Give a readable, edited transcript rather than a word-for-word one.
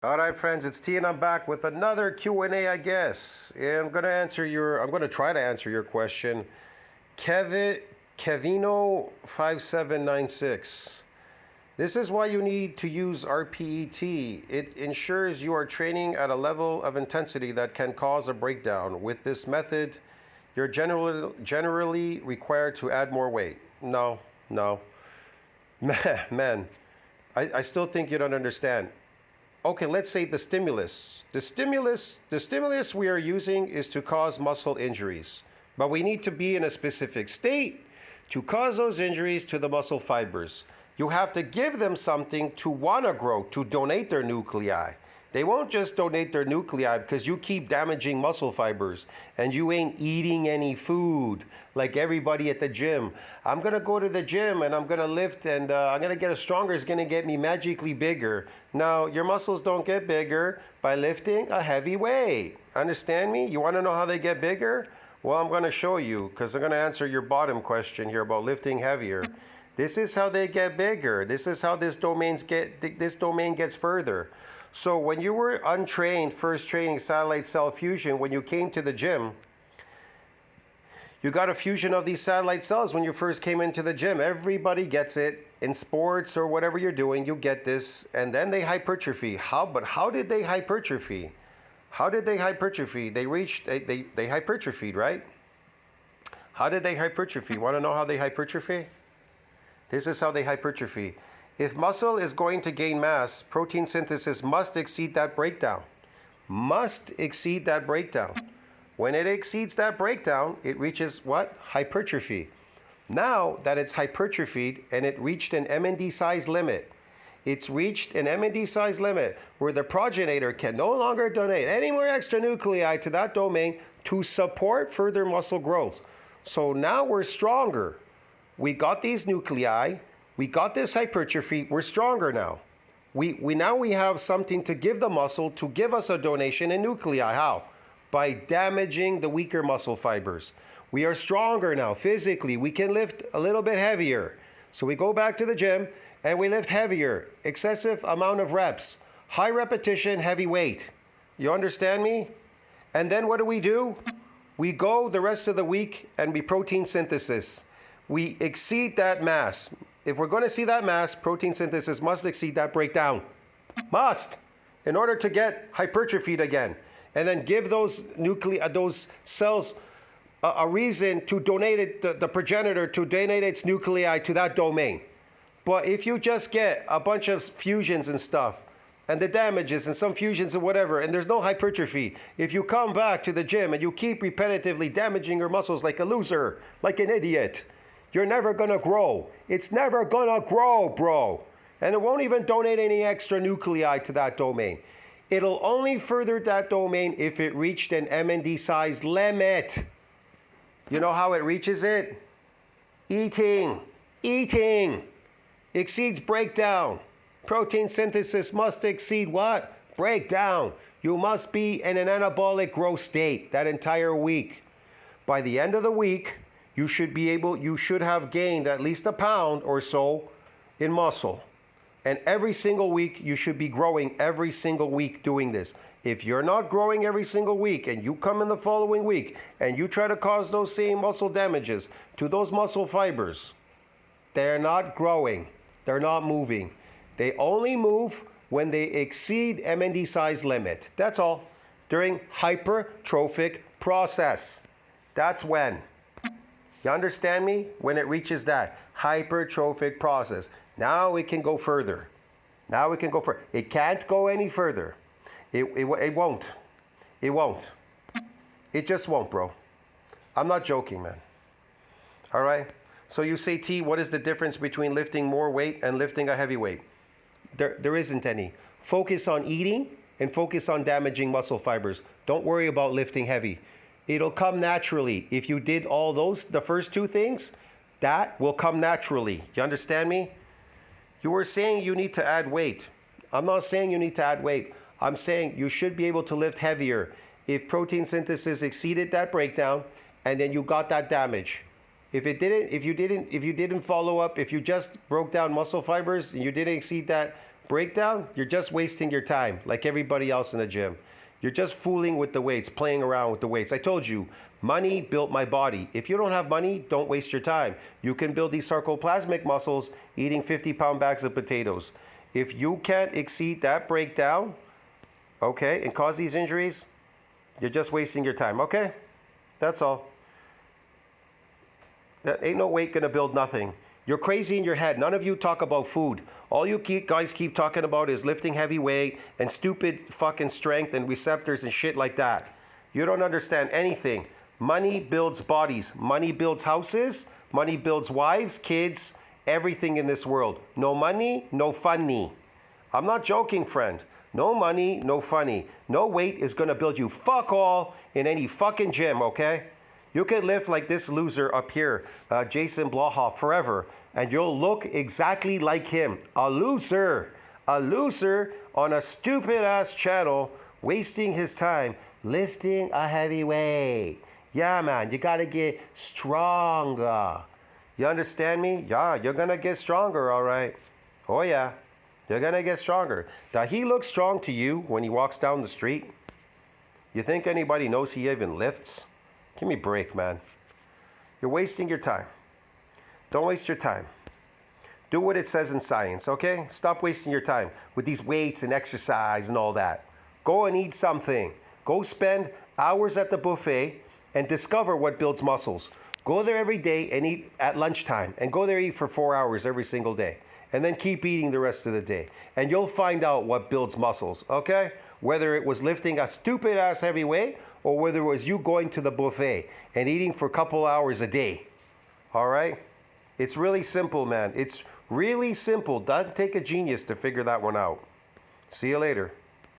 All right, friends, it's T, and I'm back with another Q&A, I guess. And I'm gonna try to answer your question. Kevino5796. This is why you need to use RPET. It ensures you are training at a level of intensity that can cause a breakdown. With this method, you're generally required to add more weight. No. Man, I still think you don't understand. Okay, let's say the stimulus. The stimulus we are using is to cause muscle injuries. But we need to be in a specific state to cause those injuries to the muscle fibers. You have to give them something to want to grow, to donate their nuclei. They won't just donate their nuclei because you keep damaging muscle fibers and you ain't eating any food like everybody at the gym. I'm going to go to the gym and I'm going to lift and I'm going to get stronger. It's going to get me magically bigger. Now, your muscles don't get bigger by lifting a heavy weight. Understand me? You want to know how they get bigger? Well, I'm going to show you because I'm going to answer your bottom question here about lifting heavier. This is how they get bigger. This is how this domain gets further. So when you were untrained, first training satellite cell fusion, when you came to the gym, you got a fusion of these satellite cells when you first came into the gym. Everybody gets it in sports or whatever you're doing, you get this, and then they hypertrophy. How did they hypertrophy? How did they hypertrophy? They hypertrophied, right? How did they hypertrophy? Want to know how they hypertrophy? This is how they hypertrophy. If muscle is going to gain mass, protein synthesis must exceed that breakdown. Must exceed that breakdown. When it exceeds that breakdown, it reaches what? Hypertrophy. Now that it's hypertrophied and it reached an MND size limit, it's reached an MND size limit where the progenitor can no longer donate any more extra nuclei to that domain to support further muscle growth. So now we're stronger. We got these nuclei. We got this hypertrophy. We're stronger now. We have something to give the muscle to give us a donation in nuclei. How? By damaging the weaker muscle fibers. We are stronger now physically. We can lift a little bit heavier. So we go back to the gym and we lift heavier. Excessive amount of reps. High repetition, heavy weight. You understand me? And then what do? We go the rest of the week and we protein synthesis. We exceed that mass. If we're going to see that mass, protein synthesis must exceed that breakdown. Must. In order to get hypertrophied again. And then give those cells a reason to donate it, the progenitor to donate its nuclei to that domain. But if you just get a bunch of fusions and stuff, and the damages and some fusions and whatever, and there's no hypertrophy, if you come back to the gym and you keep repetitively damaging your muscles like a loser, like an idiot, you're never gonna grow. It's never gonna grow, bro. And it won't even donate any extra nuclei to that domain. It'll only further that domain if it reached an MND size limit. You know how it reaches it? Eating. Exceeds breakdown. Protein synthesis must exceed what? Breakdown. You must be in an anabolic growth state that entire week. By the end of the week, you should have gained at least a pound or so in muscle. And every single week, you should be growing every single week doing this. If you're not growing every single week and you come in the following week and you try to cause those same muscle damages to those muscle fibers, they're not growing. They're not moving. They only move when they exceed MND size limit. That's all. During hypertrophic process. That's when. You understand me? When it reaches that hypertrophic process. Now it can go further. It can't go any further. It won't. It won't. It just won't, bro. I'm not joking, man. All right? So you say, T, what is the difference between lifting more weight and lifting a heavy weight? There isn't any. Focus on eating and focus on damaging muscle fibers. Don't worry about lifting heavy. It'll come naturally. If you did all those, the first two things, that will come naturally. You understand me? You were saying you need to add weight. I'm not saying you need to add weight. I'm saying you should be able to lift heavier if protein synthesis exceeded that breakdown and then you got that damage. If you didn't follow up, if you just broke down muscle fibers and you didn't exceed that Breakdown, you're just wasting your time like everybody else in the gym. You're just fooling with the weights, playing around with the weights. I told you, money built my body. If you don't have money, don't waste your time. You can build these sarcoplasmic muscles eating 50-pound bags of potatoes. If you can't exceed that breakdown, okay, and cause these injuries, you're just wasting your time, okay? That's all. That ain't no weight gonna build nothing. You're crazy in your head. None of you talk about food. All you guys keep talking about is lifting heavy weight and stupid fucking strength and receptors and shit like that. You don't understand anything. Money builds bodies. Money builds houses. Money builds wives, kids, everything in this world. No money, no funny. I'm not joking, friend. No money, no funny. No weight is gonna build you fuck all in any fucking gym, okay? You can live like this loser up here, Jason Blahoff, forever, and you'll look exactly like him. A loser on a stupid ass channel, wasting his time lifting a heavy weight. Yeah, man, you gotta get stronger. You understand me? Yeah, you're gonna get stronger, all right. Oh yeah, you're gonna get stronger. Does he look strong to you when he walks down the street? You think anybody knows he even lifts? Give me a break, man. You're wasting your time. Don't waste your time. Do what it says in science, okay? Stop wasting your time with these weights and exercise and all that. Go and eat something. Go spend hours at the buffet and discover what builds muscles. Go there every day and eat at lunchtime, and go there and eat for 4 hours every single day. And then keep eating the rest of the day. And you'll find out what builds muscles, okay? Whether it was lifting a stupid ass heavy weight or whether it was you going to the buffet and eating for a couple hours a day. All right? It's really simple, man. It's really simple. Doesn't take a genius to figure that one out. See you later.